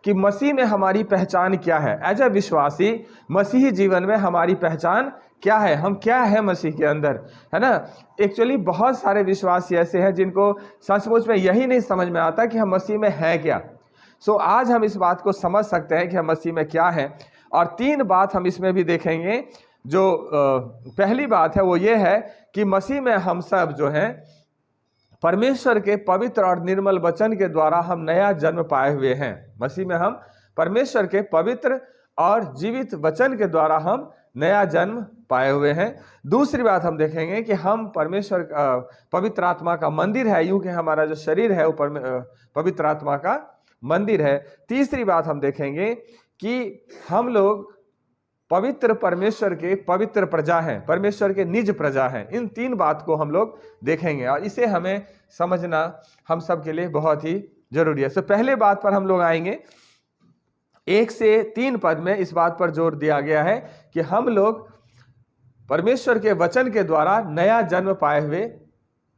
कि मसीह में हमारी पहचान क्या है। एज ए विश्वासी मसीही जीवन में हमारी पहचान क्या है, हम क्या है मसीह के अंदर, है ना। एक्चुअली बहुत सारे विश्वासी ऐसे हैं जिनको सचमुच में यही नहीं समझ में आता कि हम मसीह में हैं क्या। सो आज हम इस बात को समझ सकते हैं कि हम मसीह में क्या है। और 3 बात हम इसमें भी देखेंगे। जो पहली बात है वो ये है कि मसीह में हम सब जो हैं परमेश्वर के पवित्र और निर्मल वचन के द्वारा हम नया जन्म पाए हुए हैं। मसीह में हम परमेश्वर के पवित्र और जीवित वचन के द्वारा हम नया जन्म पाए हुए हैं। दूसरी बात हम देखेंगे कि हम परमेश्वर पवित्र आत्मा का मंदिर है, यूं कि हमारा जो शरीर है वो पवित्र आत्मा का मंदिर है। तीसरी बात हम देखेंगे कि हम लोग पवित्र परमेश्वर के पवित्र प्रजा हैं, परमेश्वर के निज प्रजा हैं। इन 3 बात को हम लोग देखेंगे और इसे हमें समझना हम सब के लिए बहुत ही जरूरी है। तो पहले बात पर हम लोग आएंगे। 1 से 3 पद में इस बात पर जोर दिया गया है कि हम लोग परमेश्वर के वचन के द्वारा नया जन्म पाए हुए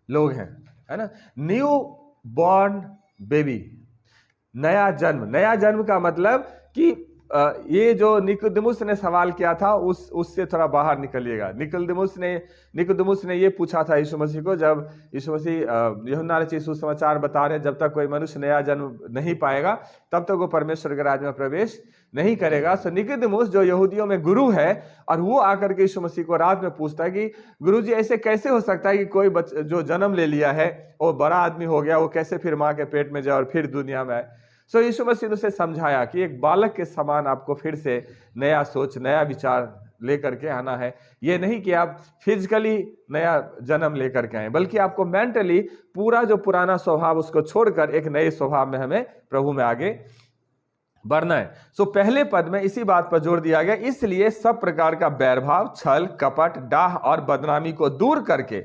लोग हैं, है ना। न्यू बॉर्न बेबी, नया जन्म का मतलब कि ये जो निकोदेमुस ने सवाल किया था उससे थोड़ा बाहर निकलिएगा। निकोदेमुस ने ये पूछा था यीशु मसीह को, जब यीशु मसीह यूहन्ना रचित सुसमाचार बता रहे हैं जब तक कोई मनुष्य नया जन्म नहीं पाएगा तब तक वो परमेश्वर के राज्य में प्रवेश नहीं करेगा। सो निकोदेमुस जो यहूदियों में गुरु है और वो आकर के यीशु मसीह को रात में पूछता है कि गुरुजी ऐसे कैसे हो सकता है कि कोई जो जन्म ले लिया है वो बड़ा आदमी हो गया, वो कैसे फिर माँ के पेट में जाए और फिर दुनिया में आए। सो यीशु मसीह ने उसे समझाया कि एक बालक के समान आपको फिर से नया सोच, नया विचार लेकर के आना है। ये नहीं कि आप फिजिकली नया जन्म लेकर के आए, बल्कि आपको मेंटली पूरा जो पुराना स्वभाव उसको छोड़कर एक नए स्वभाव में हमें प्रभु में आगे बढ़ना है। सो पहले पद में इसी बात पर जोर दिया गया, इसलिए सब प्रकार का बैरभाव, छल, कपट, डाह और बदनामी को दूर करके,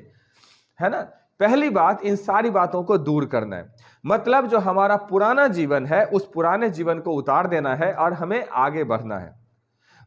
है ना। पहली बात, इन सारी बातों को दूर करना है। मतलब जो हमारा पुराना जीवन है उस पुराने जीवन को उतार देना है और हमें आगे बढ़ना है।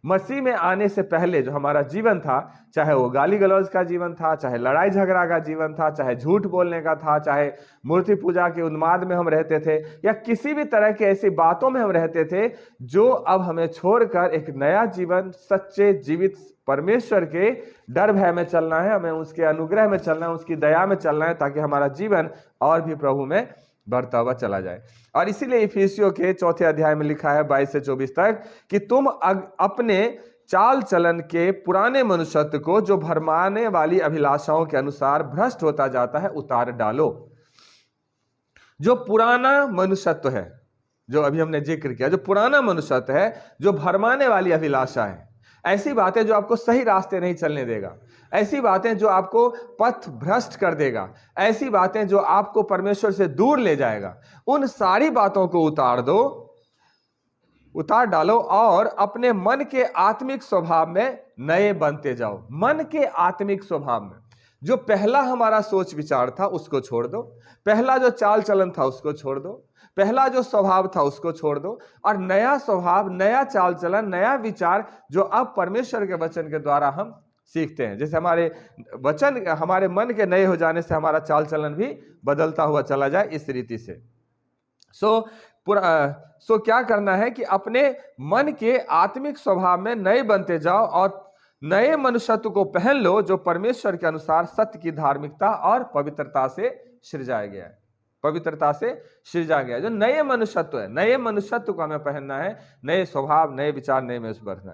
मसीह में आने से पहले जो हमारा जीवन था, चाहे वो गाली गलौज का जीवन था, चाहे लड़ाई झगड़ा का जीवन था, चाहे झूठ बोलने का था, चाहे मूर्ति पूजा के उन्माद में हम रहते थे, या किसी भी तरह की ऐसी बातों में हम रहते थे, जो अब हमें छोड़कर एक नया जीवन सच्चे जीवित परमेश्वर के डर भय में चलना है, हमें उसके अनुग्रह में चलना है, उसकी दया में चलना है, ताकि हमारा जीवन और भी प्रभु में बढ़ता हुआ चला जाए। और इसीलिए इफिसियों के 4 अध्याय में लिखा है 22 से 24 तक कि तुम अपने चाल चलन के पुराने मनुष्यत्व को जो भरमाने वाली अभिलाषाओं के अनुसार भ्रष्ट होता जाता है उतार डालो। जो पुराना मनुष्यत्व है, जो अभी हमने जिक्र किया, जो पुराना मनुष्यत्व है, जो भरमाने वाली अभिलाषा है, ऐसी बातें जो आपको सही रास्ते नहीं चलने देगा, ऐसी बातें जो आपको पथ भ्रष्ट कर देगा, ऐसी बातें जो आपको परमेश्वर से दूर ले जाएगा, उन सारी बातों को उतार डालो और अपने मन के आत्मिक स्वभाव में नए बनते जाओ। मन के आत्मिक स्वभाव में जो पहला हमारा सोच विचार था उसको छोड़ दो, पहला जो चाल चलन था उसको छोड़ दो, पहला जो स्वभाव था उसको छोड़ दो, और नया स्वभाव, नया चाल चलन, नया विचार जो अब परमेश्वर के वचन के द्वारा हम सीखते हैं। जैसे हमारे वचन, हमारे मन के नए हो जाने से हमारा चाल चलन भी बदलता हुआ चला जाए, इस रीति से। सो क्या करना है कि अपने मन के आत्मिक स्वभाव में नए बनते जाओ और नए मनुष्यत्व को पहन लो, जो परमेश्वर के अनुसार सत्य की धार्मिकता और पवित्रता से सृजाया गया है। पवित्रता से सृजा गया जो नए मनुष्यत्व है, नए मनुष्यत्व को हमें पहनना है, नए स्वभाव, नए विचार, नए में बढ़ना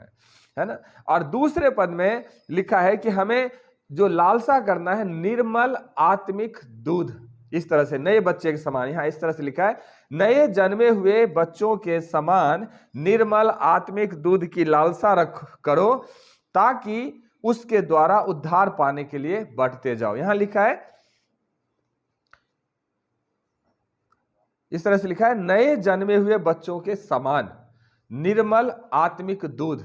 है ना। और दूसरे पद में लिखा है कि हमें जो लालसा करना है निर्मल आत्मिक दूध, इस तरह से नए बच्चे के समान, यहां इस तरह से लिखा है, नए जन्मे हुए बच्चों के समान निर्मल आत्मिक दूध की लालसा करो, ताकि उसके द्वारा उद्धार पाने के लिए बढ़ते जाओ। यहां लिखा है, इस तरह से लिखा है, नए जन्मे हुए बच्चों के समान निर्मल आत्मिक दूध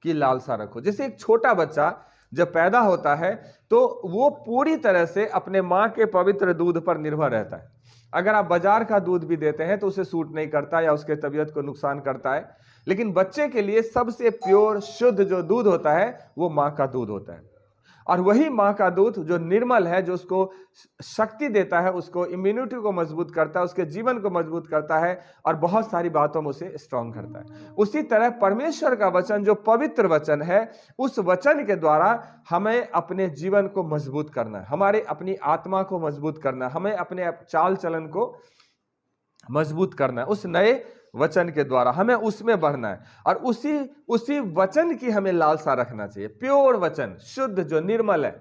की लालसा रखो। जैसे एक छोटा बच्चा जब पैदा होता है तो वो पूरी तरह से अपने मां के पवित्र दूध पर निर्भर रहता है। अगर आप बाजार का दूध भी देते हैं तो उसे सूट नहीं करता या उसके तबीयत को नुकसान करता है, लेकिन बच्चे के लिए सबसे प्योर शुद्ध जो दूध होता है वो मां का दूध होता है। और वही माँ का दूध जो निर्मल है, जो उसको शक्ति देता है, उसको इम्यूनिटी को मजबूत करता है, उसके जीवन को मजबूत करता है और बहुत सारी बातों में उसे स्ट्रांग करता है। उसी तरह परमेश्वर का वचन जो पवित्र वचन है, उस वचन के द्वारा हमें अपने जीवन को मजबूत करना है, हमारे अपनी आत्मा को मजबूत करना है, हमें अपने चाल चलन को मजबूत करना है। उस नए वचन के द्वारा हमें उसमें बढ़ना है और उसी वचन की हमें लालसा रखना चाहिए। प्योर वचन, शुद्ध, जो निर्मल है,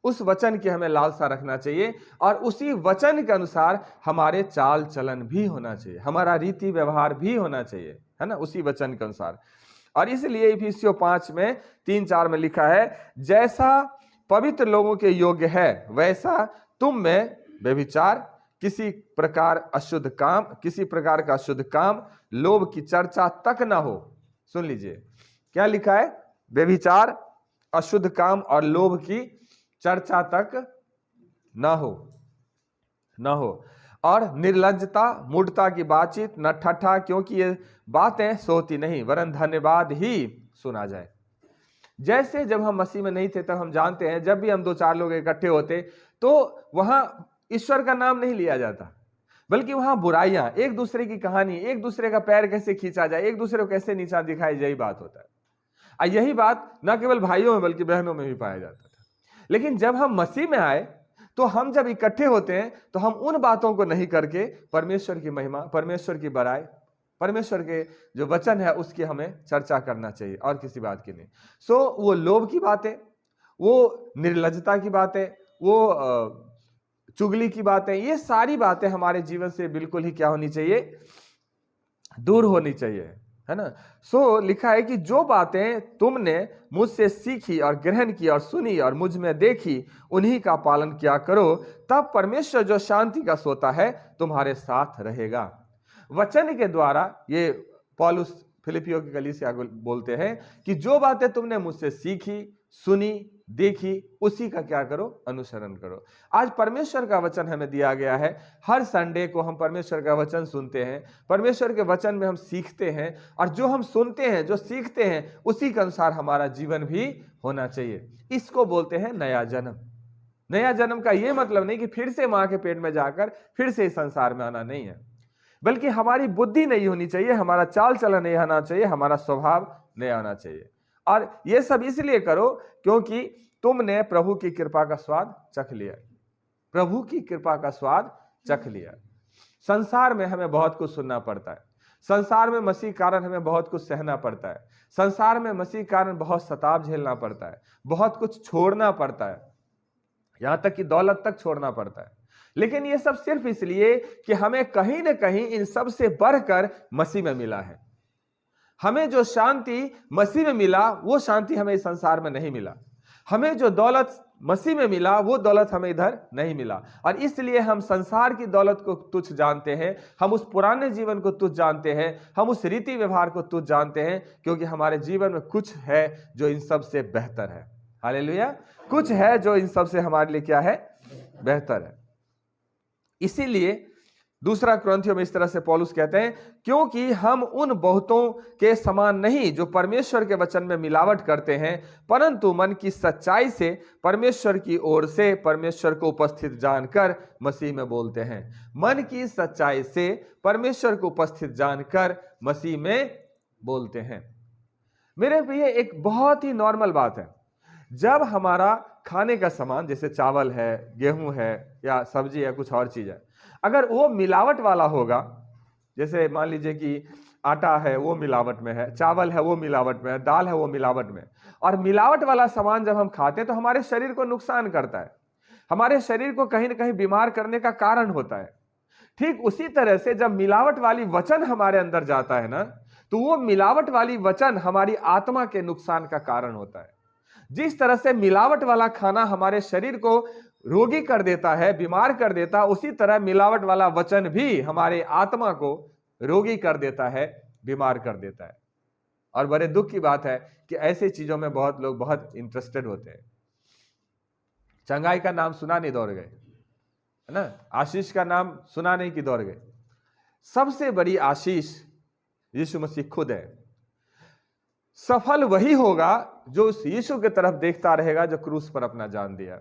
उस वचन की हमें लालसा रखना चाहिए और उसी वचन के अनुसार हमारे चाल चलन भी होना चाहिए, हमारा रीति व्यवहार भी होना चाहिए, है ना, उसी वचन के अनुसार। और इसलिए इफिसियों 5 में 3-4 में लिखा है, जैसा पवित्र लोगों के योग्य है वैसा तुम में व्यभिचार, किसी प्रकार का अशुद्ध काम, लोभ की चर्चा तक ना हो। सुन लीजिए क्या लिखा है, व्यभिचार, अशुद्ध काम और लोभ की चर्चा तक ना हो और निर्लज्जता, मूढ़ता की बातचीत, न ठट्ठा, क्योंकि ये बातें सोती नहीं वरन धन्यवाद ही सुना जाए। जैसे जब हम मसीह में नहीं थे तब हम जानते हैं, जब भी हम 2-4 लोग इकट्ठे होते तो वहां ईश्वर का नाम नहीं लिया जाता, बल्कि वहां बुराइयां, एक दूसरे की कहानी, एक दूसरे का पैर कैसे खींचा जाए, एक दूसरे को कैसे नीचा दिखाई, यही बात होता है। और यही बात न केवल भाइयों में बल्कि बहनों में भी पाया जाता था। लेकिन जब हम मसीह में आए तो हम जब इकट्ठे होते हैं तो हम उन बातों को नहीं करके परमेश्वर की महिमा, परमेश्वर की बड़ाई, परमेश्वर के जो वचन है उसकी हमें चर्चा करना चाहिए और किसी बात की नहीं। वो लोभ की बातें, वो निर्लज्जता की बातें, वो चुगली की बातें, ये सारी बातें हमारे जीवन से बिल्कुल ही क्या होनी चाहिए, दूर होनी चाहिए, है ना। लिखा है कि जो बातें तुमने मुझसे सीखी और ग्रहण की और सुनी और मुझ में देखी, उन्हीं का पालन किया करो, तब परमेश्वर जो शांति का सोता है तुम्हारे साथ रहेगा। वचन के द्वारा ये पौलुस फिलिपियों की कलीसिया को बोलते हैं कि जो बातें तुमने मुझसे सीखी, सुनी, देखी, उसी का क्या करो, अनुसरण करो। आज परमेश्वर का वचन हमें दिया गया है, हर संडे को हम परमेश्वर का वचन सुनते हैं, परमेश्वर के वचन में हम सीखते हैं और जो हम सुनते हैं, जो सीखते हैं, उसी के अनुसार हमारा जीवन भी होना चाहिए। इसको बोलते हैं नया जन्म। नया जन्म का यह मतलब नहीं कि फिर से मां के पेट में जाकर फिर से इस संसार में आना नहीं है, बल्कि हमारी बुद्धि नहीं होनी चाहिए, हमारा चाल चलन नहीं होना चाहिए, हमारा स्वभाव नहीं होना चाहिए। और ये सब इसलिए करो क्योंकि तुमने प्रभु की कृपा का स्वाद चख लिया, प्रभु की कृपा का स्वाद चख लिया। संसार में हमें बहुत कुछ सुनना पड़ता है, संसार में मसीह कारण हमें बहुत कुछ सहना पड़ता है, संसार में मसीह कारण बहुत सताव झेलना पड़ता है, बहुत कुछ छोड़ना पड़ता है, यहां तक कि दौलत तक छोड़ना पड़ता है। लेकिन ये सब सिर्फ इसलिए कि हमें कहीं ना कहीं इन सब से बढ़कर मसीह में मिला है। हमें जो शांति मसीह में मिला वो शांति हमें इस संसार में नहीं मिला, हमें जो दौलत मसीह में मिला वो दौलत हमें इधर नहीं मिला। और इसलिए हम संसार की दौलत को तुच्छ जानते हैं, हम उस पुराने जीवन को तुच्छ जानते हैं, हम उस रीति व्यवहार को तुच्छ जानते हैं, क्योंकि हमारे जीवन में कुछ है जो इन सब से बेहतर है। हालेलुया, कुछ है जो इन सब से हमारे लिए क्या है, बेहतर है। इसीलिए दूसरा कुरिन्थियों में इस तरह से पौलुस कहते हैं, क्योंकि हम उन बहुतों के समान नहीं जो परमेश्वर के वचन में मिलावट करते हैं, परंतु मन की सच्चाई से परमेश्वर की ओर से परमेश्वर को उपस्थित जानकर मसीह में बोलते हैं। मन की सच्चाई से परमेश्वर को उपस्थित जानकर मसीह में बोलते हैं। मेरे प्रिय, एक बहुत ही नॉर्मल बात है, जब हमारा खाने का सामान जैसे चावल है, गेहूं है या सब्जी है, कुछ और चीज है, अगर वो मिलावट वाला होगा, जैसे मान लीजिए कि आटा है वो मिलावट में है, चावल है वो मिलावट में है, दाल है वो मिलावट में, और मिलावट वाला सामान जब हम खाते हैं तो हमारे शरीर को नुकसान करता है, हमारे शरीर को कहीं ना कहीं बीमार करने का कारण होता है। ठीक उसी तरह से जब मिलावट वाली वचन हमारे अंदर जाता है ना, तो वो मिलावट वाली वचन हमारी आत्मा के नुकसान का कारण होता है। जिस तरह से मिलावट वाला खाना हमारे शरीर को रोगी कर देता है, बीमार कर देता है, उसी तरह मिलावट वाला वचन भी हमारे आत्मा को रोगी कर देता है, बीमार कर देता है। और बड़े दुख की बात है कि ऐसी चीजों में बहुत लोग बहुत इंटरेस्टेड होते हैं। चंगाई का नाम सुना नहीं दौड़ गए, है ना, आशीष का नाम सुना नहीं कि दौड़ गए। सबसे बड़ी आशीष यीशु मसीह खुद है। सफल वही होगा जो उस यीशु की तरफ देखता रहेगा जो क्रूस पर अपना जान दिया।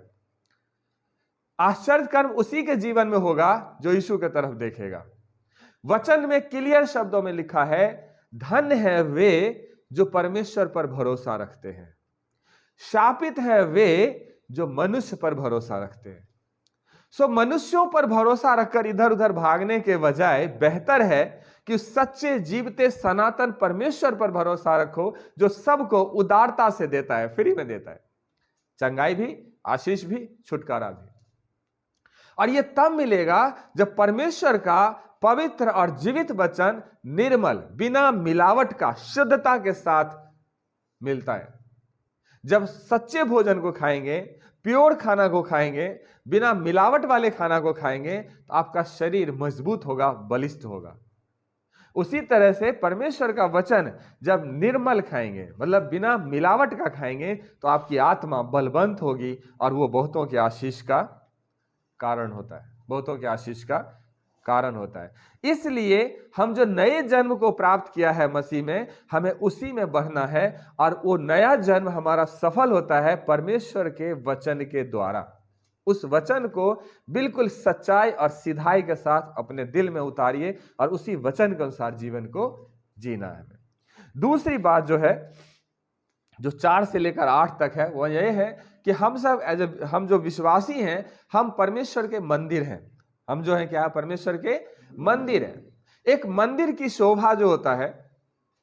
आश्चर्य कर्म उसी के जीवन में होगा जो यीशु की तरफ देखेगा। वचन में क्लियर शब्दों में लिखा है, धन्य है वे जो परमेश्वर पर भरोसा रखते हैं, शापित है वे जो मनुष्य पर भरोसा रखते हैं। सो मनुष्यों पर भरोसा रखकर इधर उधर भागने के बजाय बेहतर है कि सच्चे जीवते सनातन परमेश्वर पर भरोसा रखो, जो सबको उदारता से देता है, फ्री में देता है, चंगाई भी, आशीष भी, छुटकारा भी। और यह तब मिलेगा जब परमेश्वर का पवित्र और जीवित वचन निर्मल, बिना मिलावट का, शुद्धता के साथ मिलता है। जब सच्चे भोजन को खाएंगे, प्योर खाना को खाएंगे, बिना मिलावट वाले खाना को खाएंगे, तो आपका शरीर मजबूत होगा, बलिष्ठ होगा। उसी तरह से परमेश्वर का वचन जब निर्मल खाएंगे, मतलब बिना मिलावट का खाएंगे, तो आपकी आत्मा बलवंत होगी और वो बहुतों की आशीष का कारण होता है, बहुतों की आशीष का कारण होता है। इसलिए हम जो नए जन्म को प्राप्त किया है मसीह में, हमें उसी में बढ़ना है, और वो नया जन्म हमारा सफल होता है परमेश्वर के वचन के द्वारा। उस वचन को बिल्कुल सच्चाई और सिधाई के साथ अपने दिल में उतारिए और उसी वचन के अनुसार जीवन को जीना है। दूसरी बात जो है, जो 4 से लेकर 8 तक है, वो ये है कि हम सब हम जो विश्वासी हैं, हम परमेश्वर के मंदिर हैं। हम जो है क्या, परमेश्वर के मंदिर हैं। एक मंदिर की शोभा जो होता है,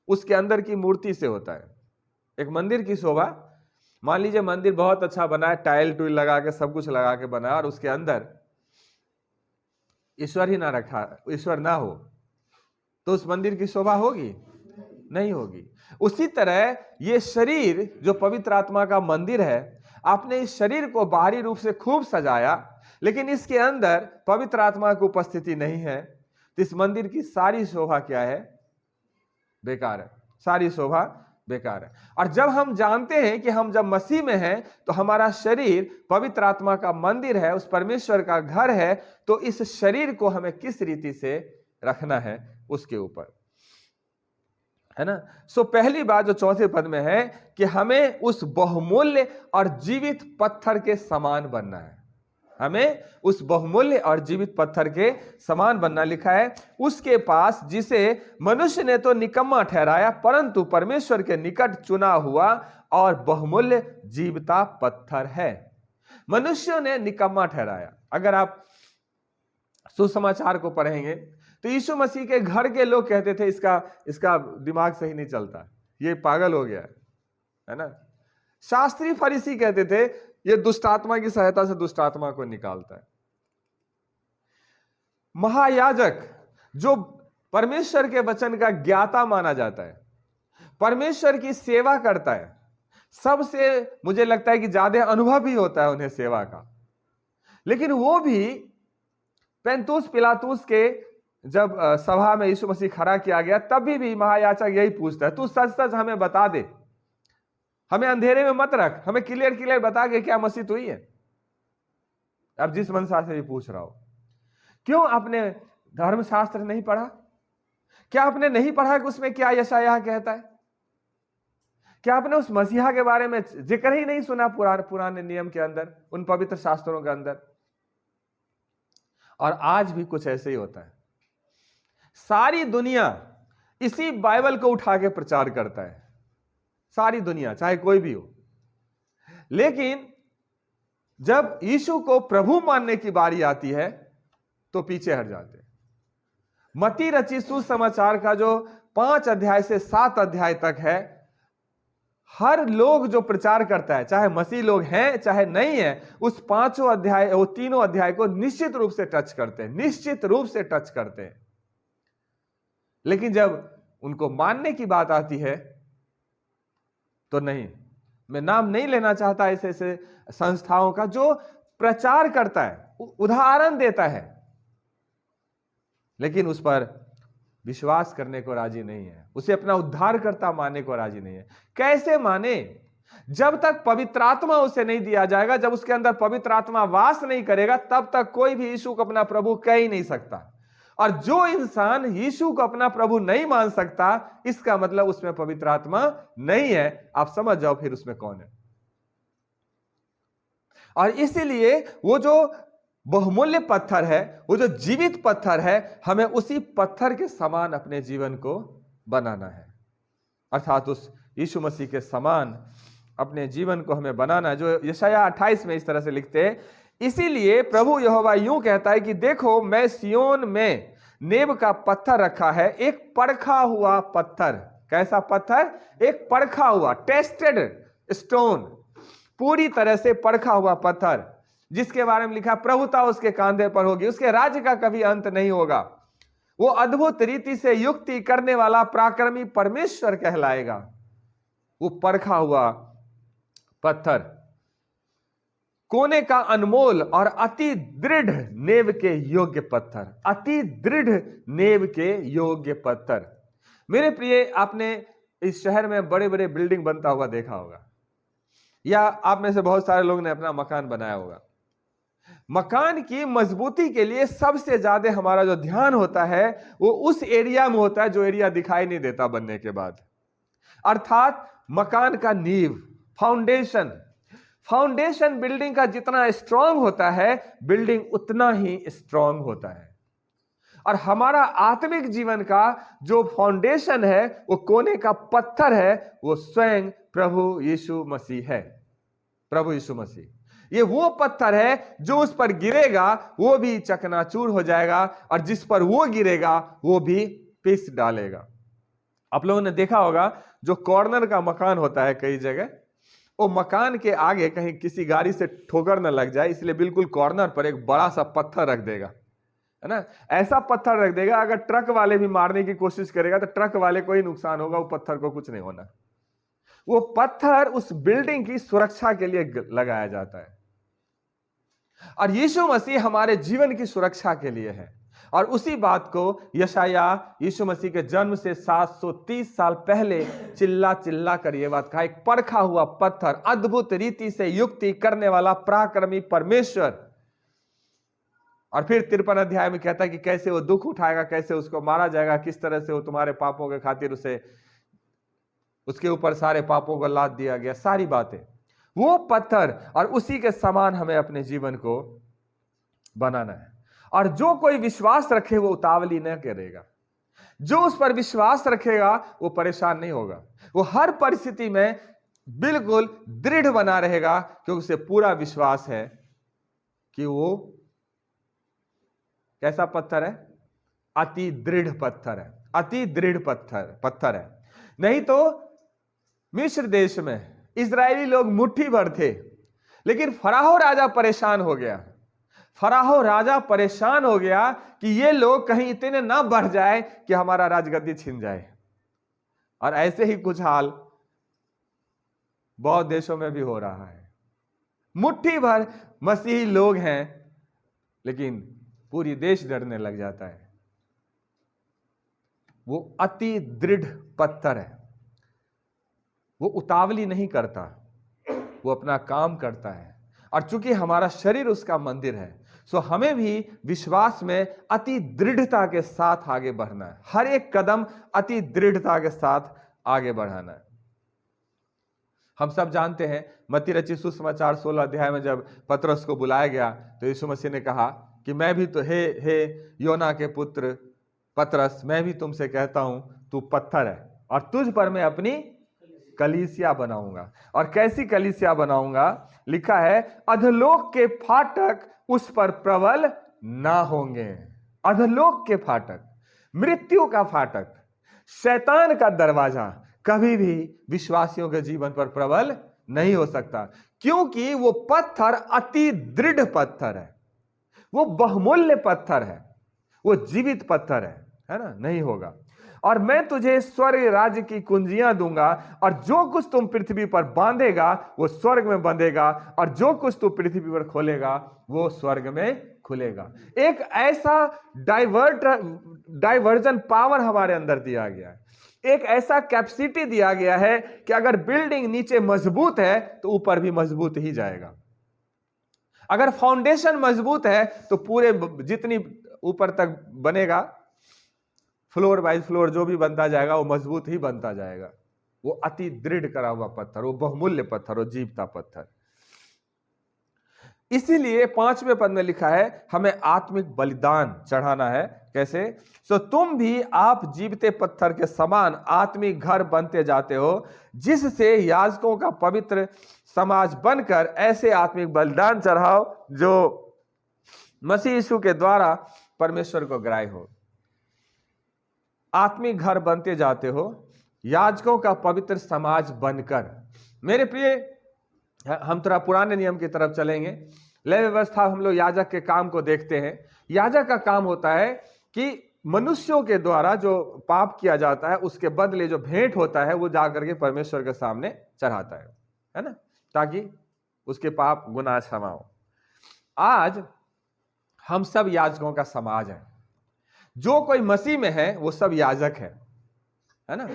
उसके अंदर की मूर्ति से होता है। एक मंदिर की शोभा, मान लीजिए मंदिर बहुत अच्छा बना है, टाइल टूल लगा के, सब कुछ लगा के बना है, और उसके अंदर ईश्वर ही ना रखा, ईश्वर ना हो, तो उस मंदिर की शोभा होगी? नहीं होगी। उसी तरह ये शरीर जो पवित्र आत्मा का मंदिर है, आपने इस शरीर को बाहरी रूप से खूब सजाया, लेकिन इसके अंदर पवित्र आत्मा की उपस्थिति नहीं है, तो इस मंदिर की सारी शोभा क्या है? बेकार है, सारी शोभा बेकार है। और जब हम जानते हैं कि हम जब मसीह में हैं, तो हमारा शरीर पवित्र आत्मा का मंदिर है, उस परमेश्वर का घर है, तो इस शरीर को हमें किस रीति से रखना है उसके ऊपर, है ना। सो पहली बात जो 4 पद में है कि हमें उस बहुमूल्य और जीवित पत्थर के समान बनना है। हमें उस बहुमूल्य और जीवित पत्थर के समान बनना, लिखा है, उसके पास जिसे मनुष्य ने तो निकम्मा ठहराया, परंतु परमेश्वर के निकट चुना हुआ और बहुमूल्य जीवता पत्थर है। मनुष्यों ने निकम्मा ठहराया। अगर आप सुसमाचार को पढ़ेंगे तो यीशु मसीह के घर के लोग कहते थे, इसका दिमाग सही नहीं चलता, ये पागल हो गया है ना। शास्त्री फरीसी कहते थे, ये दुष्ट आत्मा की सहायता से दुष्ट आत्मा को निकालता है। महायाजक जो परमेश्वर के वचन का ज्ञाता माना जाता है, परमेश्वर की सेवा करता है, सबसे मुझे लगता है कि ज्यादा अनुभव भी होता है उन्हें सेवा का, लेकिन वो भी पेंतुस पिलातुस के जब सभा में यीशु मसीह खड़ा किया गया, तभी भी महायाजक यही पूछता है, तू सच सच हमें बता दे, हमें अंधेरे में मत रख, हमें क्लियर क्लियर बता के क्या मसीह तू ही है। अब जिस मनसा से भी पूछ रहा हो, क्यों आपने धर्मशास्त्र नहीं पढ़ा? क्या आपने नहीं पढ़ा कि उसमें क्या यशायाह कहता है? क्या आपने उस मसीहा के बारे में जिक्र ही नहीं सुना पुराने नियम के अंदर, उन पवित्र शास्त्रों के अंदर? और आज भी कुछ ऐसे ही होता है। सारी दुनिया इसी बाइबल को उठा के प्रचार करता है, सारी दुनिया, चाहे कोई भी हो, लेकिन जब यीशु को प्रभु मानने की बारी आती है तो पीछे हट जाते हैं। मत्ती रचित सुसमाचार का जो 5 अध्याय से 7 अध्याय तक है, हर लोग जो प्रचार करता है, चाहे मसीह लोग हैं चाहे नहीं है, उस 5 अध्याय, वो 3 अध्याय को निश्चित रूप से टच करते हैं, निश्चित रूप से टच करते हैं। लेकिन जब उनको मानने की बात आती है तो नहीं। मैं नाम नहीं लेना चाहता ऐसे ऐसे संस्थाओं का जो प्रचार करता है, उदाहरण देता है, लेकिन उस पर विश्वास करने को राजी नहीं है, उसे अपना उद्धारकर्ता मानने को राजी नहीं है। कैसे माने? जब तक पवित्र आत्मा उसे नहीं दिया जाएगा, जब उसके अंदर पवित्र आत्मा वास नहीं करेगा, तब तक कोई भी यीशु को अपना प्रभु कह ही नहीं सकता। और जो इंसान यीशु को अपना प्रभु नहीं मान सकता, इसका मतलब उसमें पवित्र आत्मा नहीं है। आप समझ जाओ फिर उसमें कौन है। और इसीलिए वो जो बहुमूल्य पत्थर है, वो जो जीवित पत्थर है, हमें उसी पत्थर के समान अपने जीवन को बनाना है, अर्थात उस यीशु मसीह के समान अपने जीवन को हमें बनाना है, जो यशायाह 28 में इस तरह से लिखते हैं। इसीलिए प्रभु यहोवा यूं कहता है कि देखो, मैं सियोन में नेब का पत्थर रखा है, एक परखा हुआ पत्थर। कैसा पत्थर? एक परखा हुआ, टेस्टेड स्टोन, पूरी तरह से परखा हुआ पत्थर, जिसके बारे में लिखा प्रभुता उसके कांधे पर होगी, उसके राज्य का कभी अंत नहीं होगा। वो अद्भुत रीति से युक्ति करने वाला पराक्रमी परमेश्वर कहलाएगा। वो परखा हुआ पत्थर, कोने का अनमोल और अति दृढ़ नेव के योग्य पत्थर, अति दृढ़ नेव के योग्य पत्थर। मेरे प्रिय, आपने इस शहर में बड़े बड़े बिल्डिंग बनता हुआ देखा होगा, या आप में से बहुत सारे लोग ने अपना मकान बनाया होगा। मकान की मजबूती के लिए सबसे ज्यादा हमारा जो ध्यान होता है वो उस एरिया में होता है जो एरिया दिखाई नहीं देता बनने के बाद, अर्थात मकान का नींव, फाउंडेशन। फाउंडेशन बिल्डिंग का जितना स्ट्रांग होता है, बिल्डिंग उतना ही स्ट्रांग होता है। और हमारा आत्मिक जीवन का जो फाउंडेशन है, वो कोने का पत्थर है, वो स्वयं प्रभु यीशु मसीह है। प्रभु यीशु मसीह ये वो पत्थर है जो उस पर गिरेगा वो भी चकनाचूर हो जाएगा, और जिस पर वो गिरेगा वो भी पीस डालेगा। आप लोगों ने देखा होगा जो कॉर्नर का मकान होता है कई जगह, वो मकान के आगे कहीं किसी गाड़ी से ठोकर न लग जाए, इसलिए बिल्कुल कॉर्नर पर एक बड़ा सा पत्थर रख देगा, है ना। ऐसा पत्थर रख देगा, अगर ट्रक वाले भी मारने की कोशिश करेगा तो ट्रक वाले को ही नुकसान होगा, वो पत्थर को कुछ नहीं होना। वो पत्थर उस बिल्डिंग की सुरक्षा के लिए लगाया जाता है, और यीशु मसीह हमारे जीवन की सुरक्षा के लिए है। और उसी बात को यशायाह यीशु मसीह के जन्म से 730 साल पहले चिल्ला चिल्ला कर यह बात कहा, एक परखा हुआ पत्थर, अद्भुत रीति से युक्ति करने वाला पराक्रमी परमेश्वर। और फिर 53 अध्याय में कहता है कि कैसे वो दुख उठाएगा, कैसे उसको मारा जाएगा, किस तरह से वो तुम्हारे पापों के खातिर उसके ऊपर सारे पापों को लाद दिया गया, सारी बातें। वो पत्थर, और उसी के समान हमें अपने जीवन को बनाना है। और जो कोई विश्वास रखे वो उतावली न करेगा, जो उस पर विश्वास रखेगा वो परेशान नहीं होगा, वो हर परिस्थिति में बिल्कुल दृढ़ बना रहेगा, क्योंकि उसे पूरा विश्वास है कि वो कैसा पत्थर है? अति दृढ़ पत्थर है, अति दृढ़ पत्थर है। नहीं तो मिस्र देश में इजरायली लोग मुट्ठी भर थे, लेकिन फराहो राजा परेशान हो गया। फराहो राजा परेशान हो गया कि ये लोग कहीं इतने ना बढ़ जाए कि हमारा राजगद्दी छिन जाए। और ऐसे ही कुछ हाल बहुत देशों में भी हो रहा है। मुट्ठी भर मसीही लोग हैं, लेकिन पूरी देश डरने लग जाता है। वो अति दृढ़ पत्थर है, वो उतावली नहीं करता, वो अपना काम करता है। और चूंकि हमारा शरीर उसका मंदिर है, सो हमें भी विश्वास में अति दृढ़ता के साथ आगे बढ़ना है, हर एक कदम अति दृढ़ता के साथ आगे बढ़ाना है। हम सब जानते हैं मत्ती रचित सुसमाचार 16 अध्याय में जब पतरस को बुलाया गया तो यीशु मसीह ने कहा कि मैं भी तो हे योना के पुत्र पतरस, मैं भी तुमसे कहता हूं तू पत्थर है और तुझ पर मैं अपनी कलीसिया बनाऊंगा। और कैसी कलीसिया बनाऊंगा? लिखा है अधोलोक के फाटक उस पर प्रबल ना होंगे। अधोलोक के फाटक, मृत्यु का फाटक, शैतान का दरवाजा कभी भी विश्वासियों के जीवन पर प्रबल नहीं हो सकता, क्योंकि वो पत्थर अति दृढ़ पत्थर है, वो बहुमूल्य पत्थर है, वो जीवित पत्थर है ना, नहीं होगा। और मैं तुझे स्वर्ग राज्य की कुंजियां दूंगा, और जो कुछ तुम पृथ्वी पर बांधेगा वो स्वर्ग में बंधेगा, और जो कुछ तू पृथ्वी पर खोलेगा वो स्वर्ग में खुलेगा। एक ऐसा डाइवर्जन पावर हमारे अंदर दिया गया है, एक ऐसा कैपेसिटी दिया गया है कि अगर बिल्डिंग नीचे मजबूत है तो ऊपर भी मजबूत ही जाएगा। अगर फाउंडेशन मजबूत है तो पूरे जितनी ऊपर तक बनेगा, फ्लोर बाय फ्लोर जो भी बनता जाएगा वो मजबूत ही बनता जाएगा। वो अति दृढ़ करा हुआ पत्थर, वो बहुमूल्य पत्थर, वो जीवता पत्थर। इसीलिए 5वें पद में लिखा है हमें आत्मिक बलिदान चढ़ाना है। कैसे? सो तुम भी आप जीवते पत्थर के समान आत्मिक घर बनते जाते हो, जिससे याजकों का पवित्र समाज बनकर ऐसे आत्मिक बलिदान चढ़ाओ जो मसीह यीशु के द्वारा परमेश्वर को ग्राह्य हो। आत्मिक घर बनते जाते हो याजकों का पवित्र समाज बनकर। मेरे प्रिय, हम थोड़ा पुराने नियम की तरफ चलेंगे। लय व्यवस्था हम लोग याजक के काम को देखते हैं। याजक का काम होता है कि मनुष्यों के द्वारा जो पाप किया जाता है उसके बदले जो भेंट होता है वो जाकर के परमेश्वर के सामने चढ़ाता है ना, ताकि उसके पाप गुनाह क्षमा हो। आज हम सब याजकों का समाज है। जो कोई मसीह में है वो सब याजक है ना।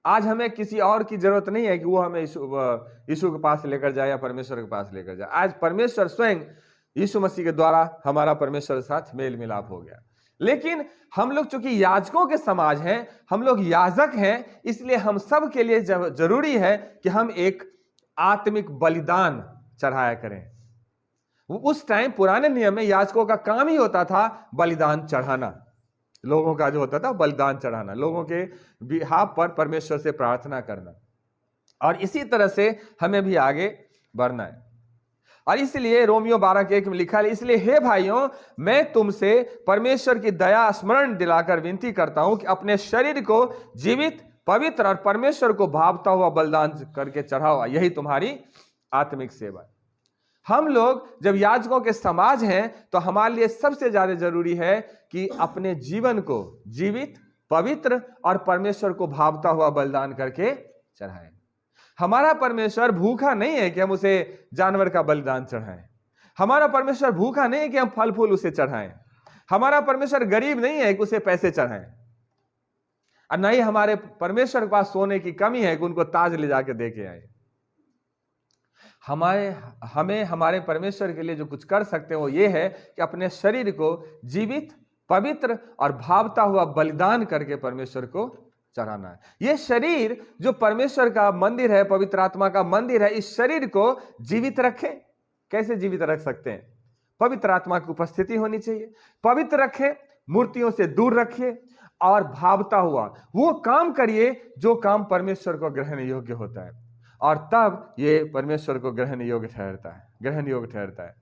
आज हमें किसी और की जरूरत नहीं है कि वो हमें यीशु के पास लेकर जाए या परमेश्वर के पास लेकर जाए। आज परमेश्वर स्वयं यीशु मसीह के द्वारा हमारा परमेश्वर के साथ मेल मिलाप हो गया। लेकिन हम लोग चूंकि याजकों के समाज हैं, हम लोग याजक हैं, इसलिए हम सब के लिए जरूरी है कि हम एक आत्मिक बलिदान चढ़ाया करें। उस टाइम पुराने नियम में याजकों का काम ही होता था बलिदान चढ़ाना। लोगों का जो होता था बलिदान चढ़ाना, लोगों के बिहाफ पर परमेश्वर से प्रार्थना करना। और इसी तरह से हमें भी आगे बढ़ना है। और इसलिए रोमियो 12:1 में लिखा है, इसलिए हे भाइयों, मैं तुमसे परमेश्वर की दया स्मरण दिलाकर विनती करता हूं कि अपने शरीर को जीवित, पवित्र और परमेश्वर को भावता हुआ बलिदान करके चढ़ाओ, यही तुम्हारी आत्मिक सेवा है। हम लोग जब याजकों के समाज हैं तो हमारे लिए सबसे ज्यादा जरूरी है कि अपने जीवन को जीवित, पवित्र और परमेश्वर को भावता हुआ बलिदान करके चढ़ाएं। हमारा परमेश्वर भूखा नहीं है कि हम उसे जानवर का बलिदान चढ़ाएं। हमारा परमेश्वर भूखा नहीं है कि हम फल फूल उसे चढ़ाएं। हमारा परमेश्वर गरीब नहीं है कि उसे पैसे चढ़ाएं। और नहीं हमारे परमेश्वर के पास सोने की कमी है कि उनको ताज ले जाके दे के आए। हमें हमारे परमेश्वर के लिए जो कुछ कर सकते हैं वो ये है कि अपने शरीर को जीवित, पवित्र और भावता हुआ बलिदान करके परमेश्वर को चढ़ाना है। ये शरीर जो परमेश्वर का मंदिर है, पवित्र आत्मा का मंदिर है, इस शरीर को जीवित रखें। कैसे जीवित रख सकते हैं? पवित्र आत्मा की उपस्थिति होनी चाहिए। पवित्र रखें, मूर्तियों से दूर रखिए और भावता हुआ वो काम करिए जो काम परमेश्वर को ग्रहण योग्य होता है, और तब ये परमेश्वर को ग्रहण योग्य ठहरता है।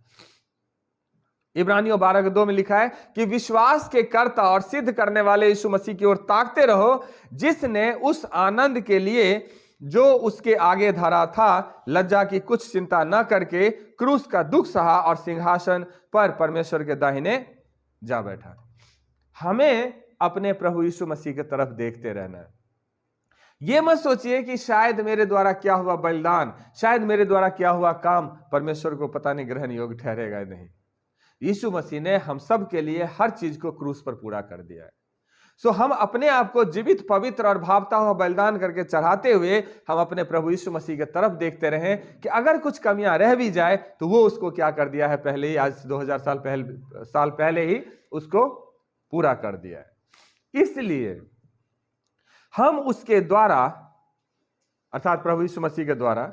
इब्रानियों 12:2 में लिखा है कि विश्वास के कर्ता और सिद्ध करने वाले यीशु मसीह की ओर ताकते रहो, जिसने उस आनंद के लिए जो उसके आगे धरा था लज्जा की कुछ चिंता न करके क्रूस का दुख सहा और सिंहासन पर परमेश्वर के दाहिने जा बैठा। हमें अपने प्रभु यीशु मसीह की तरफ देखते रहना है। ये मत सोचिए कि शायद मेरे द्वारा क्या हुआ बलिदान, शायद मेरे द्वारा क्या हुआ काम परमेश्वर को पता नहीं ग्रहण योग्य ठहरेगा नहीं। यीशु मसीह ने हम सब के लिए हर चीज को क्रूस पर पूरा कर दिया है। सो हम अपने आप को जीवित, पवित्र और भावता हुआ बलिदान करके चढ़ाते हुए हम अपने प्रभु यीशु मसीह की तरफ देखते रहें कि अगर कुछ कमियां रह भी जाए तो वो उसको क्या कर दिया है पहले ही, आज 2000 साल पहले ही उसको पूरा कर दिया है। इसलिए हम उसके द्वारा अर्थात प्रभु यीशु मसीह के द्वारा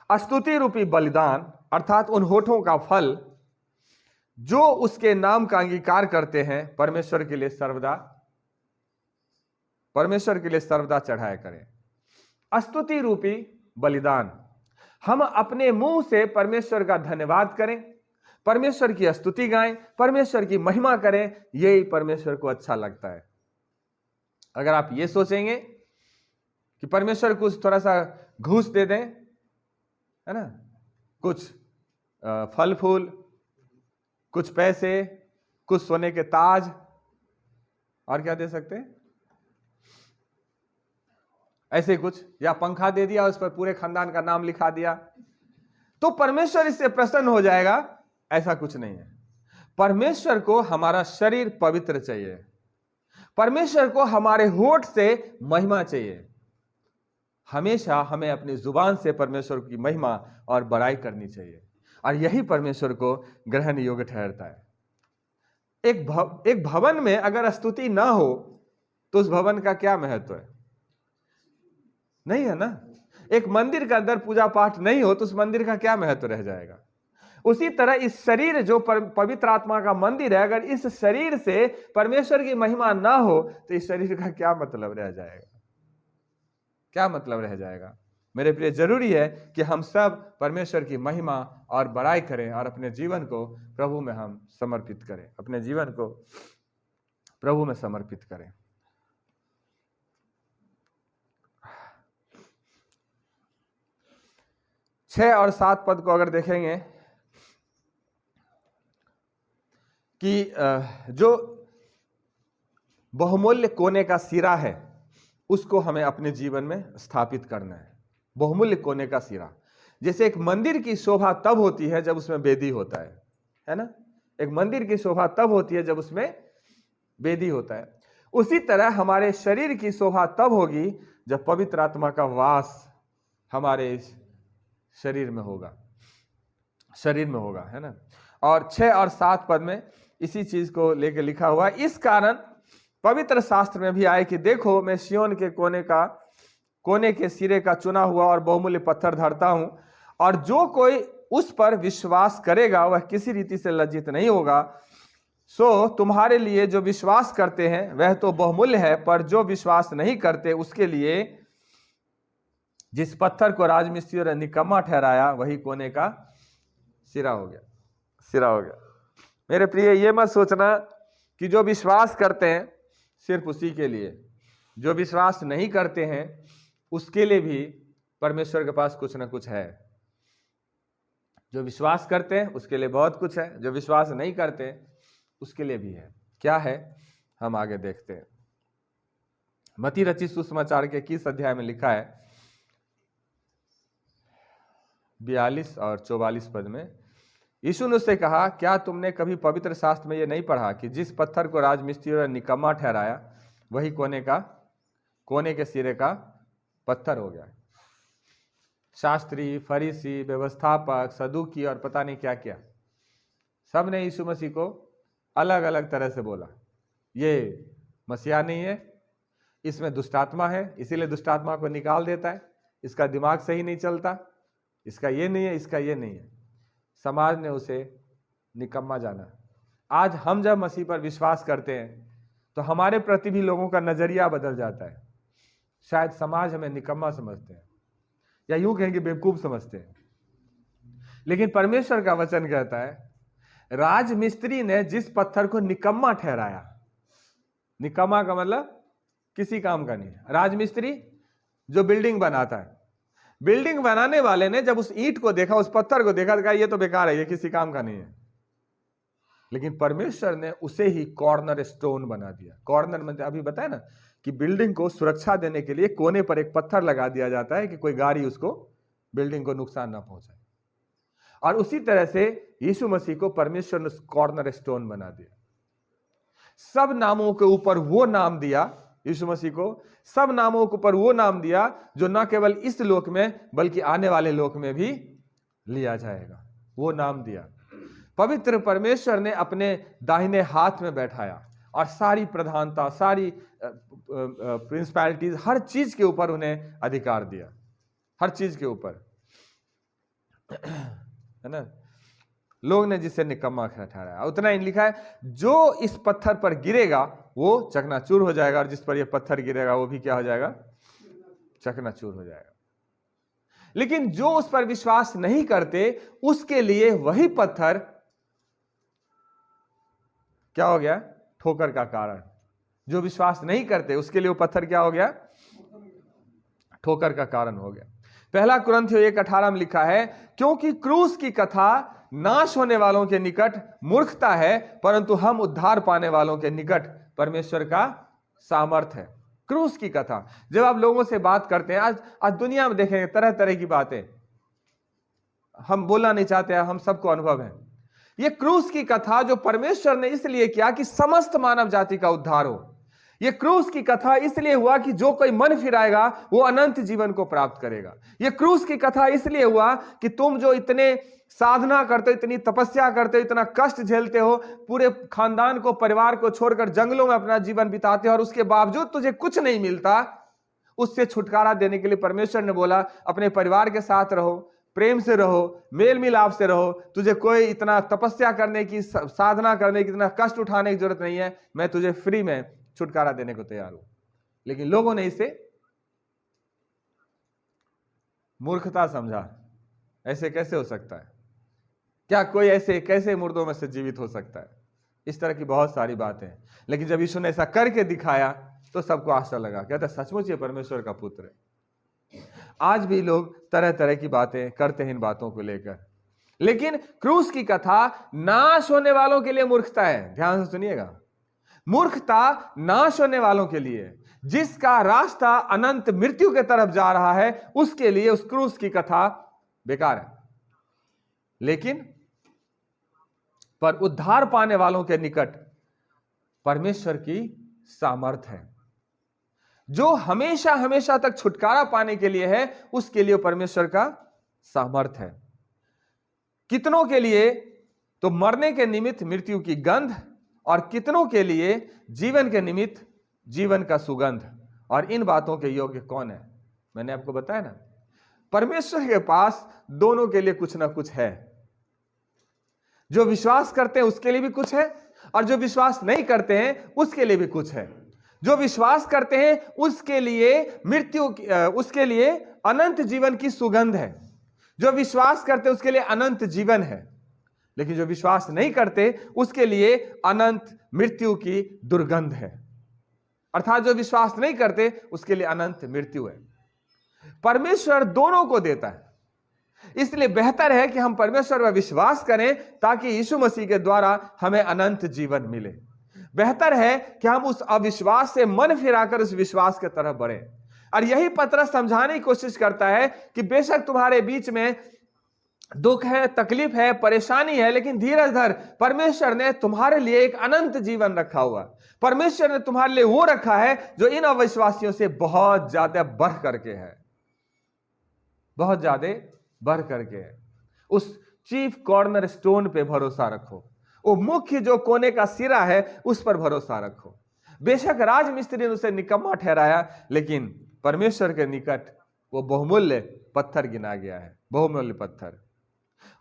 स्तुति रूपी बलिदान अर्थात उन होठों का फल जो उसके नाम का अंगीकार करते हैं परमेश्वर के लिए सर्वदा चढ़ाया करें। स्तुति रूपी बलिदान, हम अपने मुंह से परमेश्वर का धन्यवाद करें, परमेश्वर की स्तुति गाएं, परमेश्वर की महिमा करें, यही परमेश्वर को अच्छा लगता है। अगर आप ये सोचेंगे कि परमेश्वर कुछ थोड़ा सा घूस दे दें, है ना, कुछ फल फूल, कुछ पैसे, कुछ सोने के ताज, और क्या दे सकते हैं, ऐसे कुछ, या पंखा दे दिया उस पर पूरे खानदान का नाम लिखा दिया, तो परमेश्वर इससे प्रसन्न हो जाएगा, ऐसा कुछ नहीं है। परमेश्वर को हमारा शरीर पवित्र चाहिए, परमेश्वर को हमारे होठ से महिमा चाहिए। हमेशा हमें अपनी जुबान से परमेश्वर की महिमा और बड़ाई करनी चाहिए, और यही परमेश्वर को ग्रहण योग्य ठहरता है। एक भवन में अगर स्तुति ना हो तो उस भवन का क्या महत्व है? नहीं है ना। एक मंदिर के अंदर पूजा पाठ नहीं हो तो उस मंदिर का क्या महत्व रह जाएगा? उसी तरह इस शरीर जो पवित्र आत्मा का मंदिर है, अगर इस शरीर से परमेश्वर की महिमा ना हो तो इस शरीर का क्या मतलब रह जाएगा? क्या मतलब रह जाएगा? मेरे प्रिय, जरूरी है कि हम सब परमेश्वर की महिमा और बड़ाई करें और अपने जीवन को प्रभु में हम समर्पित करें, अपने जीवन को प्रभु में समर्पित करें। छह और 7 पद को अगर देखेंगे कि जो बहुमूल्य कोने का सिरा है उसको हमें अपने जीवन में स्थापित करना है। बहुमूल्य कोने का सिरा, जैसे एक मंदिर की शोभा तब होती है जब उसमें वेदी होता है ना। एक मंदिर की शोभा तब होती है जब उसमें वेदी होता है। उसी तरह हमारे शरीर की शोभा तब होगी जब पवित्र आत्मा का वास हमारे इस शरीर में होगा, है ना। और 6 और 7 पद में इसी चीज को लेकर लिखा हुआ है, इस कारण पवित्र शास्त्र में भी आए कि देखो मैं सिय्योन के कोने के सिरे का चुना हुआ और बहुमूल्य पत्थर धरता हूं, और जो कोई उस पर विश्वास करेगा वह किसी रीति से लज्जित नहीं होगा। सो तुम्हारे लिए जो विश्वास करते हैं वह तो बहुमूल्य है, पर जो विश्वास नहीं करते उसके लिए जिस पत्थर को राजमिस्त्रियों ने निकम्मा ठहराया वही कोने का सिरा हो गया। मेरे प्रिय, ये मत सोचना कि जो विश्वास करते हैं सिर्फ उसी के लिए, जो विश्वास नहीं करते हैं उसके लिए भी परमेश्वर के पास कुछ ना कुछ है। जो विश्वास करते हैं उसके लिए बहुत कुछ है, जो विश्वास नहीं करते उसके लिए भी है। क्या है, हम आगे देखते हैं। मत्ती रचित सुसमाचार के 21 अध्याय में लिखा है 42 और 44 पद में, यीशु ने उससे कहा, क्या तुमने कभी पवित्र शास्त्र में यह नहीं पढ़ा कि जिस पत्थर को राजमिस्त्रियों ने निकम्मा ठहराया वही कोने के सिरे का पत्थर हो गया। शास्त्री, फरीसी, व्यवस्थापक, सदूकी और पता नहीं क्या क्या, सब ने यीशु मसीह को अलग अलग तरह से बोला, ये मसीहा नहीं है, इसमें दुष्टात्मा है, इसीलिए दुष्टात्मा को निकाल देता है, इसका दिमाग सही नहीं चलता, इसका ये नहीं है, इसका ये नहीं है। समाज ने उसे निकम्मा जाना। आज हम जब मसीह पर विश्वास करते हैं तो हमारे प्रति भी लोगों का नजरिया बदल जाता है। शायद समाज हमें निकम्मा समझते हैं या यूं कहेंगे बेवकूफ समझते हैं, लेकिन परमेश्वर का वचन कहता है राजमिस्त्री ने जिस पत्थर को निकम्मा ठहराया, निकम्मा का मतलब किसी काम का नहीं है। राजमिस्त्री जो बिल्डिंग बनाता है, बिल्डिंग बनाने वाले ने जब उस ईंट को देखा, उस पत्थर को देखा, कहा ये तो बेकार है, ये किसी काम का नहीं है। लेकिन परमेश्वर ने उसे ही कॉर्नर स्टोन बना दिया। कॉर्नर में अभी बताया ना कि बिल्डिंग को सुरक्षा देने के लिए कोने पर एक पत्थर लगा दिया जाता है कि कोई गाड़ी उसको, बिल्डिंग को नुकसान ना पहुंचाए। और उसी तरह से यीशु मसीह को परमेश्वर ने कॉर्नर स्टोन बना दिया। सब नामों के ऊपर वो नाम दिया, यीशु मसीह को सब नामों के ऊपर वो नाम दिया जो न केवल इस लोक में बल्कि आने वाले लोक में भी लिया जाएगा। वो नाम दिया। पवित्र परमेश्वर ने अपने दाहिने हाथ में बैठाया और सारी प्रधानता, सारी प्रिंसिपैलिटीज, हर चीज के ऊपर उन्हें अधिकार दिया, हर चीज के ऊपर, है ना। लोग ने जिसे निकम्मा ठहराया, उतना ही लिखा है जो इस पत्थर पर गिरेगा वो चकनाचूर हो जाएगा, और जिस पर यह पत्थर गिरेगा वो भी क्या हो जाएगा, चकनाचूर हो जाएगा। लेकिन जो उस पर विश्वास नहीं करते उसके लिए वही पत्थर क्या हो गया, ठोकर का कारण। जो विश्वास नहीं करते उसके लिए वो पत्थर क्या हो गया, ठोकर का कारण हो गया। पहला कुरिन्थियों 1:18 में लिखा है, क्योंकि क्रूस की कथा नाश होने वालों के निकट मूर्खता है, परंतु हम उद्धार पाने वालों के निकट परमेश्वर का सामर्थ है। क्रूस की कथा, जब आप लोगों से बात करते हैं, आज दुनिया में देखेंगे तरह तरह की बातें, हम बोलना नहीं चाहते, हम सबको अनुभव है। ये क्रूस की कथा जो परमेश्वर ने इसलिए किया कि समस्त मानव जाति का उद्धार हो। ये क्रूस की कथा इसलिए हुआ कि जो कोई मन फिराएगा वो अनंत जीवन को प्राप्त करेगा। ये क्रूस की कथा इसलिए हुआ कि तुम जो इतने साधना करते हो, इतनी तपस्या करते हो, इतना कष्ट झेलते हो, पूरे खानदान को, परिवार को छोड़कर जंगलों में अपना जीवन बिताते हो और उसके बावजूद तुझे कुछ नहीं मिलता, उससे छुटकारा देने के लिए परमेश्वर ने बोला अपने परिवार के साथ रहो, प्रेम से रहो, मेल मिलाप से रहो, तुझे कोई इतना तपस्या करने की, साधना करने की, इतना कष्ट उठाने की जरूरत नहीं है, मैं तुझे फ्री में छुटकारा देने को तैयार हूं। लेकिन लोगों ने इसे मूर्खता समझा। ऐसे कैसे हो सकता है? क्या कोई ऐसे कैसे मुर्दों में से जीवित हो सकता है? इस तरह की बहुत सारी बातें हैं। लेकिन जब यीशु ने ऐसा करके दिखाया तो सबको आश्चर्य लगा, कहता सचमुच ये परमेश्वर का पुत्र है। आज भी लोग तरह तरह की बातें करते हैं इन बातों को लेकर, लेकिन क्रूस की कथा नाश होने वालों के लिए मूर्खता है। ध्यान से सुनिएगा, मूर्खता नाश होने वालों के लिए, जिसका रास्ता अनंत मृत्यु के तरफ जा रहा है, उसके लिए उस क्रूस की कथा बेकार है। लेकिन पर उद्धार पाने वालों के निकट परमेश्वर की सामर्थ है। जो हमेशा हमेशा तक छुटकारा पाने के लिए है, उसके लिए परमेश्वर का सामर्थ है। कितनों के लिए तो मरने के निमित्त मृत्यु की गंध, और कितनों के लिए जीवन के निमित्त जीवन का सुगंध। और इन बातों के योग्य कौन है? मैंने आपको बताया ना, परमेश्वर के पास दोनों के लिए कुछ ना कुछ है। जो विश्वास करते हैं उसके लिए भी कुछ है, और जो विश्वास नहीं करते हैं उसके लिए भी कुछ है। जो विश्वास करते हैं उसके लिए मृत्यु, उसके लिए अनंत जीवन की सुगंध है। जो विश्वास करते हैं उसके लिए अनंत जीवन है। लेकिन जो विश्वास नहीं करते उसके लिए अनंत मृत्यु की दुर्गंध है। अर्थात जो विश्वास नहीं करते उसके लिए अनंत मृत्यु है। परमेश्वर दोनों को देता है, इसलिए बेहतर है कि हम परमेश्वर पर विश्वास करें ताकि यीशु मसीह के द्वारा हमें अनंत जीवन मिले। बेहतर है कि हम उस अविश्वास से मन फिराकर उस विश्वास की तरफ बढ़े। और यही पतरस समझाने की कोशिश करता है कि बेशक तुम्हारे बीच में दुख है, तकलीफ है, परेशानी है, लेकिन धीरज धर, परमेश्वर ने तुम्हारे लिए एक अनंत जीवन रखा हुआ। परमेश्वर ने तुम्हारे लिए वो रखा है जो इन अविश्वासियों से बहुत ज्यादा बढ़ करके है, बहुत ज्यादा बढ़ करके है। उस चीफ कॉर्नर स्टोन पे भरोसा रखो, वो मुख्य जो कोने का सिरा है उस पर भरोसा रखो। बेशक राजमिस्त्री ने उसे निकम्मा ठहराया, लेकिन परमेश्वर के निकट वो बहुमूल्य पत्थर गिना गया है, बहुमूल्य पत्थर।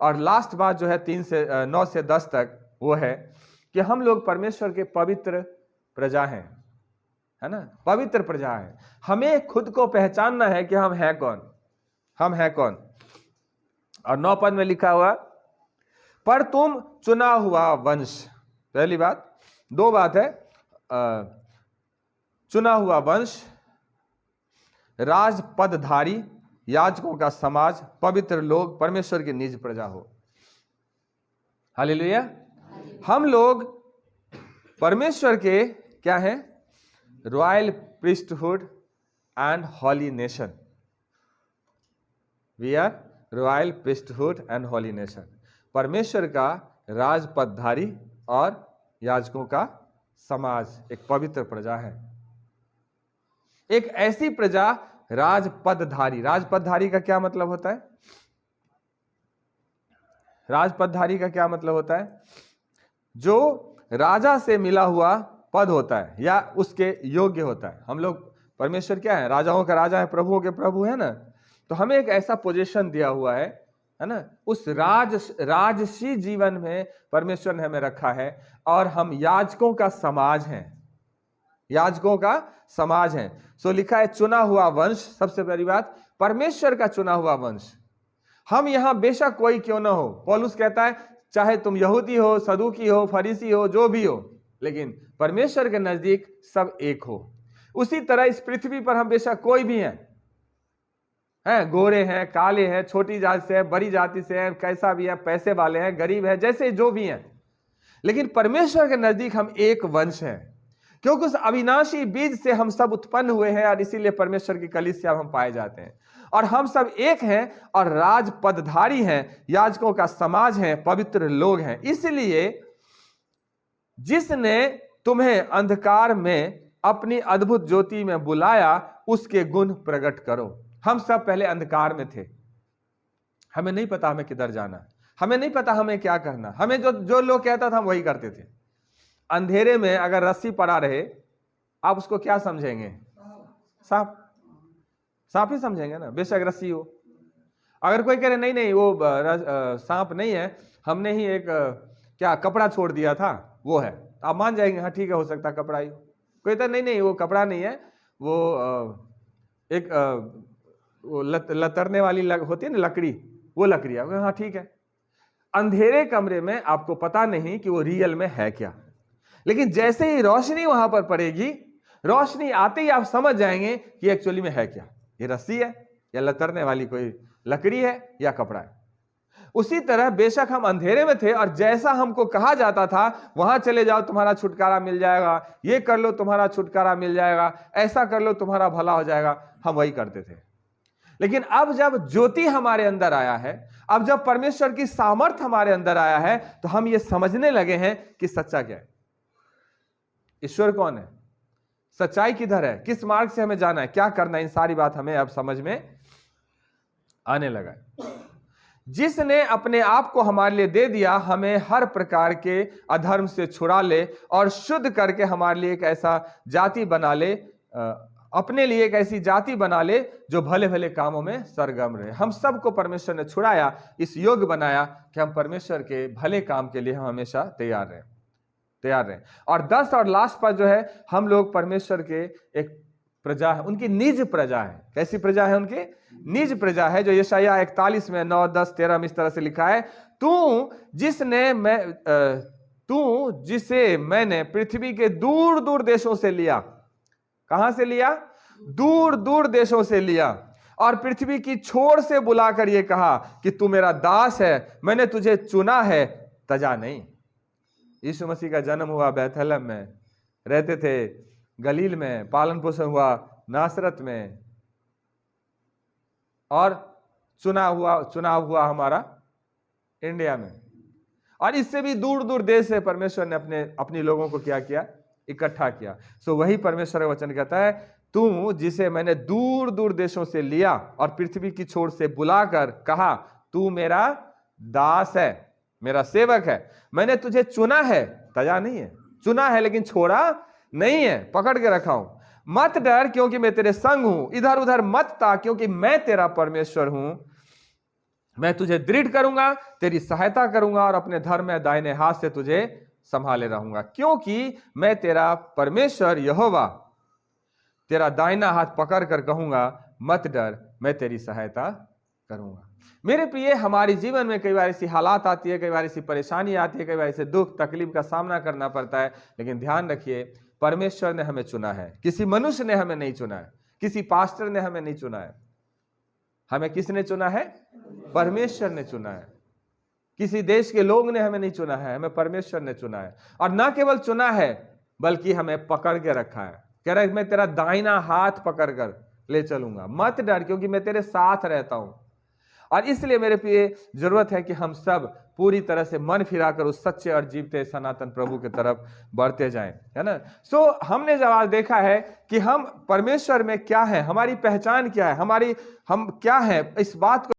और लास्ट बात जो है 9 से 10 तक, वो है कि हम लोग परमेश्वर के पवित्र प्रजा हैं, है ना, पवित्र प्रजा है। हमें खुद को पहचानना है कि हम हैं कौन, हम हैं कौन। और 9 पद में लिखा हुआ, पर तुम चुना हुआ वंश। पहली बात, 2 बात है, चुना हुआ वंश, राजपदधारी, याजकों का समाज, पवित्र लोग, परमेश्वर की निज प्रजा हो। हालेलुया। हम लोग परमेश्वर के क्या हैं? Royal priesthood and holy nation. We are royal priesthood and holy nation. परमेश्वर का राजपदधारी और याजकों का समाज, एक पवित्र प्रजा है। एक ऐसी प्रजा, राजपदधारी। राजपदधारी का क्या मतलब होता है? राजपदधारी का क्या मतलब होता है? जो राजा से मिला हुआ पद होता है या उसके योग्य होता है। हम लोग, परमेश्वर क्या है? राजाओं का राजा है, प्रभुओं के प्रभु है ना। तो हमें एक ऐसा पोजीशन दिया हुआ है ना, उस राजसी जीवन में परमेश्वर ने हमें रखा है। और हम याजकों का समाज हैं, याजकों का समाज हैं। सो लिखा है चुना हुआ वंश। सबसे पहली बात, परमेश्वर का चुना हुआ वंश। हम यहां बेशक कोई क्यों ना हो, पौलुस कहता है चाहे तुम यहूदी हो, सदूकी हो, फरीसी हो, जो भी हो, लेकिन परमेश्वर के नजदीक सब एक हो। उसी तरह इस पृथ्वी पर हम बेशक कोई भी हैं, गोरे हैं, काले हैं, छोटी जाति से हैं, बड़ी जाति से हैं, कैसा भी है, पैसे वाले हैं, गरीब है, जैसे जो भी हैं, लेकिन परमेश्वर के नजदीक हम एक वंश हैं, क्योंकि उस अविनाशी बीज से हम सब उत्पन्न हुए हैं। और इसीलिए परमेश्वर की कलीसिया हम पाए जाते हैं। और हम सब एक हैं और राजपदधारी हैं, याजकों का समाज है, पवित्र लोग हैं। इसलिए जिसने तुम्हें अंधकार में अपनी अद्भुत ज्योति में बुलाया, उसके गुण प्रकट करो। हम सब पहले अंधकार में थे, हमें नहीं पता हमें किधर जाना, हमें नहीं पता हमें क्या करना, हमें जो लोग कहता था हम वही करते थे। अंधेरे में अगर रस्सी पड़ा रहे, आप उसको क्या समझेंगे? सांप, सांप ही समझेंगे ना, बेशक रस्सी हो। अगर कोई कह रहे नहीं नहीं वो सांप नहीं है, हमने ही एक क्या कपड़ा छोड़ दिया था वो है, आप मान जाएंगे हाँ ठीक है, हो सकता है कपड़ा ही। कोई कहता नहीं नहीं वो कपड़ा नहीं है, वो एक वो लतरने वाली होती है ना लकड़ी, वो लकड़ी है, हाँ ठीक है। अंधेरे कमरे में आपको पता नहीं कि वो रियल में है क्या, लेकिन जैसे ही रोशनी वहां पर पड़ेगी, रोशनी आते ही आप समझ जाएंगे कि एक्चुअली में है क्या, ये रस्सी है या लतरने वाली कोई लकड़ी है या कपड़ा है। उसी तरह बेशक हम अंधेरे में थे और जैसा हमको कहा जाता था वहां चले जाओ तुम्हारा छुटकारा मिल जाएगा, ये कर लो तुम्हारा छुटकारा मिल जाएगा, ऐसा कर लो तुम्हारा भला हो जाएगा, हम वही करते थे। लेकिन अब जब ज्योति हमारे अंदर आया है, अब जब परमेश्वर की सामर्थ हमारे अंदर आया है, तो हम ये समझने लगे हैं कि सच्चा क्या है, ईश्वर कौन है, सच्चाई किधर है, किस मार्ग से हमें जाना है, क्या करना है, इन सारी बात हमें अब समझ में आने लगा है। जिसने अपने आप को हमारे लिए दे दिया, हमें हर प्रकार के अधर्म से छुड़ा ले और शुद्ध करके हमारे लिए एक ऐसा जाति बना ले, अपने लिए एक ऐसी जाति बना ले जो भले भले कामों में सरगम रहे। हम सबको परमेश्वर ने छुड़ाया, इस योग्य बनाया कि हम परमेश्वर के भले काम के लिए हम हमेशा तैयार रहें। और 10 और लास्ट पर जो है, हम लोग परमेश्वर के एक प्रजा है, उनकी निज प्रजा है। कैसी प्रजा है? उनकी निज प्रजा है, जो यशायाह 41 में 9, 10, 13 में इस तरह से लिखा है, तू जिसे मैंने पृथ्वी के दूर दूर देशों से लिया। कहां से लिया? दूर दूर देशों से लिया, और पृथ्वी की छोर से बुलाकर ये कहा कि तू मेरा दास है, मैंने तुझे चुना है, तजा नहीं। यीशु मसीह का जन्म हुआ बैतलहम में, रहते थे गलील में, पालन पोषण हुआ नासरत में, और चुनाव हुआ हमारा इंडिया में। और इससे भी दूर दूर देश से परमेश्वर ने अपने लोगों को क्या किया? इकट्ठा किया। सो वही परमेश्वर का वचन कहता है, तू जिसे मैंने दूर दूर देशों से लिया और पृथ्वी की छोर से बुलाकर कहा तू मेरा दास है, मेरा सेवक है, मैंने तुझे चुना है, तजा नहीं है, चुना है लेकिन छोड़ा नहीं है, पकड़ के रखा हूं। मत डर क्योंकि मैं तेरे संग हूं, इधर उधर मत ता क्योंकि मैं तेरा परमेश्वर हूं। मैं तुझे दृढ़ करूंगा, तेरी सहायता करूंगा और अपने धर्म में दाहिने हाथ से तुझे संभाले रहूंगा, क्योंकि मैं तेरा परमेश्वर यहोवा तेरा दाहिना हाथ पकड़ कर कहूंगा मत डर, मैं तेरी सहायता करूंगा। मेरे प्रिय, हमारे जीवन में कई बार ऐसी हालात आती है, कई बार ऐसी परेशानी आती है, कई बार ऐसे दुख तकलीफ का सामना करना पड़ता है, लेकिन ध्यान रखिए परमेश्वर ने हमें चुना है, किसी मनुष्य ने हमें नहीं चुना है, किसी पास्टर ने हमें नहीं चुना है। हमें किसने चुना है? परमेश्वर ने चुना है। किसी देश के लोग ने हमें नहीं चुना है, हमें परमेश्वर ने चुना है। और ना केवल चुना है बल्कि हमें पकड़ के रखा है, कह रहा है मैं तेरा दाहिना हाथ पकड़ कर ले चलूंगा, मत डर क्योंकि मैं तेरे साथ रहता हूं। और इसलिए मेरे प्रिय जरूरत है कि हम सब पूरी तरह से मन फिराकर उस सच्चे और जीवते सनातन प्रभु की तरफ बढ़ते जाएं, है ना। सो हमने जब आज देखा है कि हम परमेश्वर में क्या है, हमारी पहचान क्या है, हम क्या है, इस बात को